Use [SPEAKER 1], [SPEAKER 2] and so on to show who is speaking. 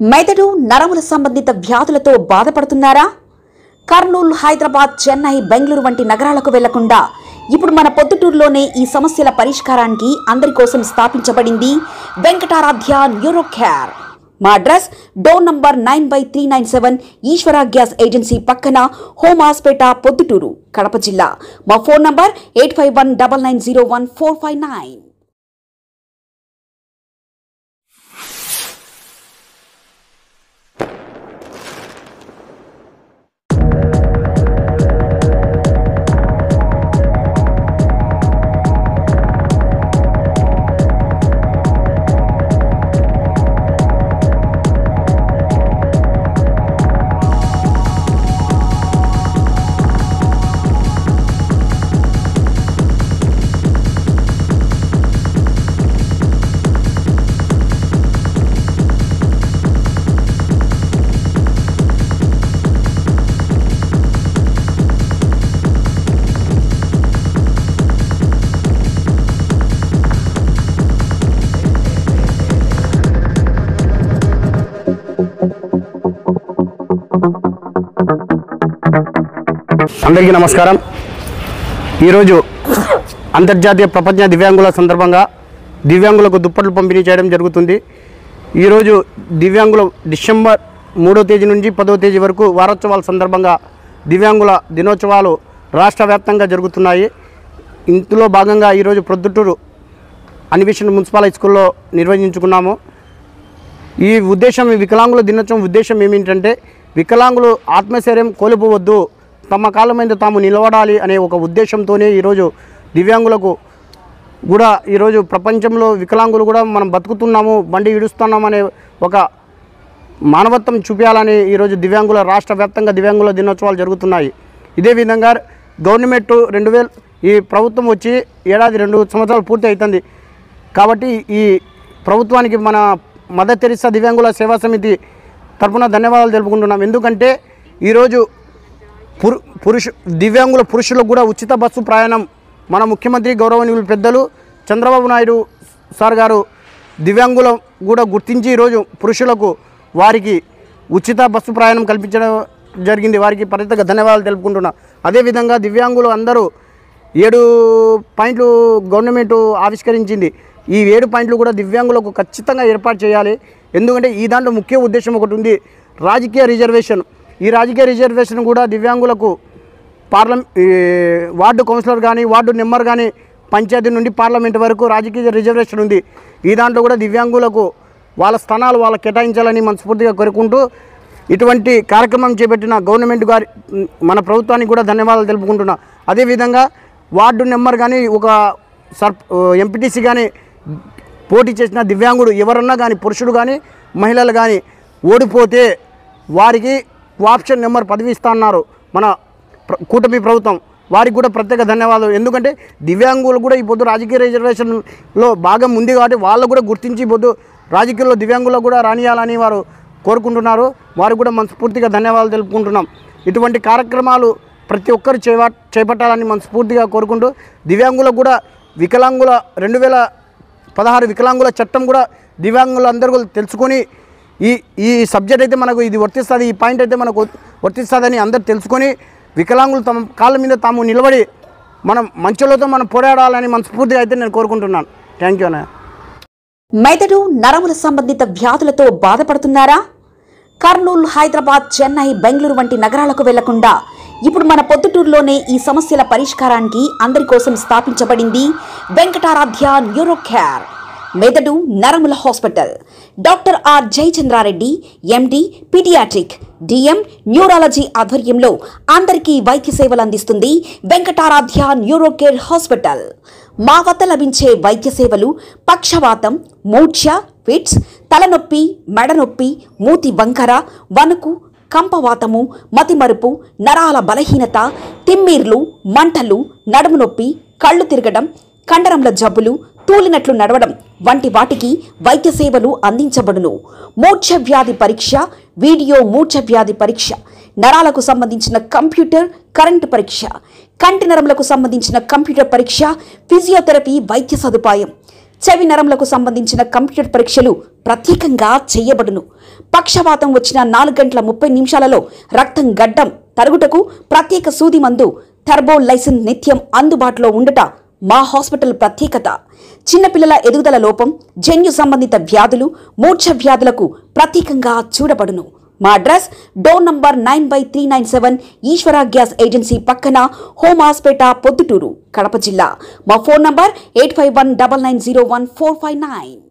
[SPEAKER 1] మెదడు నరముల సంబంధిత వ్యాధులతో బాధపడుతున్నారా? కర్నూలు, హైదరాబాద్, చెన్నై, బెంగళూరు వంటి నగరాలకు వెళ్లకుండా ఇప్పుడు మన పొద్దుటూరులోనే ఈ సమస్యల పరిష్కారానికి అందరి కోసం స్థాపించబడింది వెంకటారాధ్య న్యూరో కేర్. మా అడ్రస్ డోర్ నంబర్ 9/397 ఈశ్వర గ్యాస్ ఏజెన్సీ పక్కన, హోమాస్పేట, పొద్దుటూరు, కడప జిల్లా. మా ఫోన్ నంబర్ 8519901459.
[SPEAKER 2] అందరికీ నమస్కారం. ఈరోజు అంతర్జాతీయ ప్రపంచ దివ్యాంగుల సందర్భంగా దివ్యాంగులకు దుప్పట్లు పంపిణీ చేయడం జరుగుతుంది. ఈరోజు దివ్యాంగుల డిసెంబర్ 3వ తేదీ నుంచి 10వ తేదీ వరకు వారోత్సవాల సందర్భంగా దివ్యాంగుల దినోత్సవాలు రాష్ట్ర వ్యాప్తంగా జరుగుతున్నాయి. ఇందులో భాగంగా ఈరోజు ప్రొద్దుటూరు అన్వేషణ మున్సిపల్ హై స్కూల్లో నిర్వహించుకున్నాము. ఈ ఉద్దేశం, వికలాంగుల దినోత్సవం ఉద్దేశం ఏమిటంటే, వికలాంగులు ఆత్మశైర్యం కోల్పోవద్దు, తమ కాళ్ళ మీద తాము నిలబడాలి అనే ఒక ఉద్దేశంతోనే ఈరోజు దివ్యాంగులకు కూడా, ఈరోజు ప్రపంచంలో వికలాంగులు కూడా మనం బతుకుతున్నాము, బండి ఇడుస్తున్నాం అనే ఒక మానవత్వం చూపించాలని ఈరోజు దివ్యాంగుల రాష్ట్ర వ్యాప్తంగా దివ్యాంగుల దినోత్సవాలు జరుగుతున్నాయి. ఇదే విధంగా గవర్నమెంట్ 2000 ఈ ప్రభుత్వం వచ్చి ఏడాది 2 సంవత్సరాలు పూర్తి అవుతుంది. కాబట్టి ఈ ప్రభుత్వానికి మన మదర్ తెరిసా దివ్యాంగుల సేవా సమితి తరఫున ధన్యవాదాలు తెలుపుకుంటున్నాం. ఎందుకంటే ఈరోజు దివ్యాంగుల పురుషులకు కూడా ఉచిత బస్సు ప్రయాణం మన ముఖ్యమంత్రి గౌరవనీయులు పెద్దలు చంద్రబాబు నాయుడు సార్ గారు దివ్యాంగుల కూడా గుర్తించి ఈరోజు పురుషులకు వారికి ఉచిత బస్సు ప్రయాణం కల్పించడం జరిగింది. వారికి ప్రత్యేక ధన్యవాదాలు తెలుపుకుంటున్నాం. అదేవిధంగా దివ్యాంగులు అందరూ 7 పాయింట్లు గవర్నమెంట్ ఆవిష్కరించింది. ఈ 7 పాయింట్లు కూడా దివ్యాంగులకు ఖచ్చితంగా ఏర్పాటు చేయాలి. ఎందుకంటే ఈ దాంట్లో ముఖ్య ఉద్దేశం ఒకటి ఉంది, రాజకీయ రిజర్వేషన్. ఈ రాజకీయ రిజర్వేషన్ కూడా దివ్యాంగులకు వార్డు కౌన్సిలర్ కానీ, వార్డు నెంబర్ కానీ, పంచాయతీ నుండి పార్లమెంట్ వరకు రాజకీయ రిజర్వేషన్ ఉంది. ఈ దాంట్లో కూడా దివ్యాంగులకు వాళ్ళ స్థానాలు వాళ్ళకి కేటాయించాలని మనస్ఫూర్తిగా కోరుకుంటూ, ఇటువంటి కార్యక్రమం చేపట్టిన గవర్నమెంట్ గారి మన ప్రభుత్వానికి కూడా ధన్యవాదాలు తెలుపుకుంటున్నా. అదేవిధంగా వార్డు నెంబర్ కానీ, ఒక ఎంపీటీసీ కానీ పోటీ చేసిన దివ్యాంగుడు ఎవరన్నా కానీ, పురుషుడు కానీ మహిళలు కానీ ఓడిపోతే వారికి ఆప్షన్ నెంబర్ 10 ఇస్తున్నారు మన కూటమి ప్రభుత్వం. వారికి కూడా ప్రత్యేక ధన్యవాదాలు. ఎందుకంటే దివ్యాంగులు కూడా ఈ పొద్దు రాజకీయ రిజర్వేషన్లో భాగం ఉంది కాబట్టి వాళ్ళు కూడా గుర్తించి పొద్దు రాజకీయాల్లో దివ్యాంగులకు కూడా రానియాలని వారు కోరుకుంటున్నారు. వారికి కూడా మనస్ఫూర్తిగా ధన్యవాదాలు తెలుపుకుంటున్నాం. ఇటువంటి కార్యక్రమాలు ప్రతి ఒక్కరు చేపట్టాలని మనస్ఫూర్తిగా కోరుకుంటూ, దివ్యాంగులకు కూడా వికలాంగుల 2016 వికలాంగుల చట్టం కూడా దివ్యాంగులందరూ తెలుసుకొని ఈ సబ్జెక్ట్ అయితే మనకు ఇది వర్తిస్తుంది, ఈ పాయింట్ అయితే మనకు వర్తిస్తుందని అందరూ తెలుసుకొని వికలాంగులు తమ కాళ్ళ మీద తాము నిలబడి మనం మంచులతో మనం పోరాడాలని మనస్ఫూర్తిగా అయితే నేను కోరుకుంటున్నాను. థ్యాంక్ యూ అన్న.
[SPEAKER 1] మెదడు నరముల సంబంధిత వ్యాధులతో బాధపడుతున్నారా? కర్నూలు, హైదరాబాద్, చెన్నై, బెంగళూరు వంటి నగరాలకు వెళ్లకుండా ఇప్పుడు మన పొద్దుటూరులోనే ఈ సమస్యల పరిష్కారానికి అందరి కోసం స్థాపించబడింది వెంకటారాధ్య న్యూరో కేర్. మెదడు నరముల hospital. Doctor R Jayachandra Reddy, MD, paediatric, DM, neurology ఆధ్వర్యంలో అందరికీ వైద్య సేవలు అందిస్తుంది వెంకటారాధ్య న్యూరో కేర్ హాస్పిటల్. మా వద్ద లభించే వైద్య సేవలు పక్షవాతం, మూర్ఛ, ఫిట్స్, తలనొప్పి, మెడనొప్పి, మూతి వంకర, వణుకు, కంపవాతము, మతిమరుపు, నరాల బలహీనత, తిమ్మిర్లు, మంటలు, నడుము నొప్పి, కళ్ళు తిరగడం, కండరంల జబ్బులు, తూలినట్లు నడవడం వంటి వాటికి వైద్య సేవలు అందించబడును. మూర్ఛ వ్యాధి పరీక్ష, వీడియో మూర్ఛ వ్యాధి పరీక్ష, నరాలకు సంబంధించిన కంప్యూటర్ కరెంటు పరీక్ష, కంటి నరములకు సంబంధించిన కంప్యూటర్ పరీక్ష, ఫిజియోథెరపీ వైద్య సదుపాయం, చెవి నరములకు సంబంధించిన కంప్యూటర్ పరీక్షలు ప్రత్యేకంగా చేయబడును. పక్షవాతం వచ్చిన 4 గంటల 30 నిమిషాలలో రక్తం గడ్డం తరుగుటకు ప్రత్యేక సూది మందు థర్బోలైసిన్ నిత్యం అందుబాటులో ఉండట మా హాస్పిటల్ ప్రత్యేకత. చిన్నపిల్లల ఎదుగుదల లోపం, జన్యు సంబంధిత వ్యాధులు, మూర్ఛ వ్యాధులకు ప్రత్యేకంగా చూడబడును. మా అడ్రస్ డోర్ నంబర్ 9/397 ఈశ్వర గ్యాస్ ఏజెన్సీ పక్కన, హోమాస్పేట, పొద్దుటూరు, కడప జిల్లా. మా ఫోన్ నంబర్ 8519901459.